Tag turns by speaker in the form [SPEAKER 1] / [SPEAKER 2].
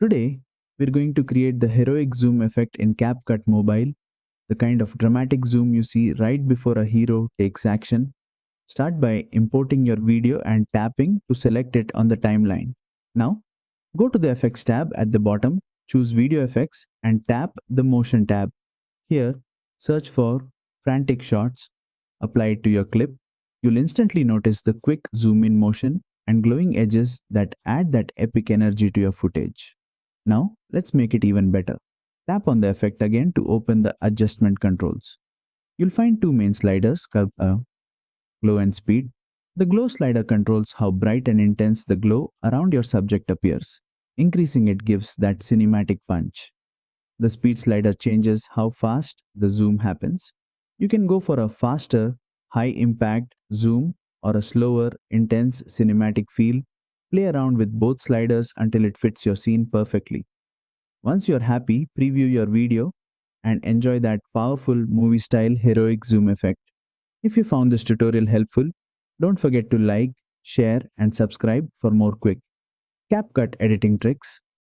[SPEAKER 1] Today, we're going to create the heroic zoom effect in CapCut Mobile, the kind of dramatic zoom you see right before a hero takes action. Start by importing your video and tapping to select it on the timeline. Now, go to the Effects tab at the bottom, choose Video Effects and tap the Motion tab. Here, search for Frantic Shots, apply it to your clip. You'll instantly notice the quick zoom in motion and glowing edges that add that epic energy to your footage. Now, let's make it even better. Tap on the effect again to open the adjustment controls. You'll find two main sliders, glow and speed. The glow slider controls how bright and intense the glow around your subject appears. Increasing it gives that cinematic punch. The speed slider changes how fast the zoom happens. You can go for a faster, high impact zoom or a slower, intense cinematic feel. Play around with both sliders until it fits your scene perfectly. Once you're happy, preview your video and enjoy that powerful movie style heroic zoom effect. If you found this tutorial helpful, don't forget to like, share, and subscribe for more quick CapCut editing tricks.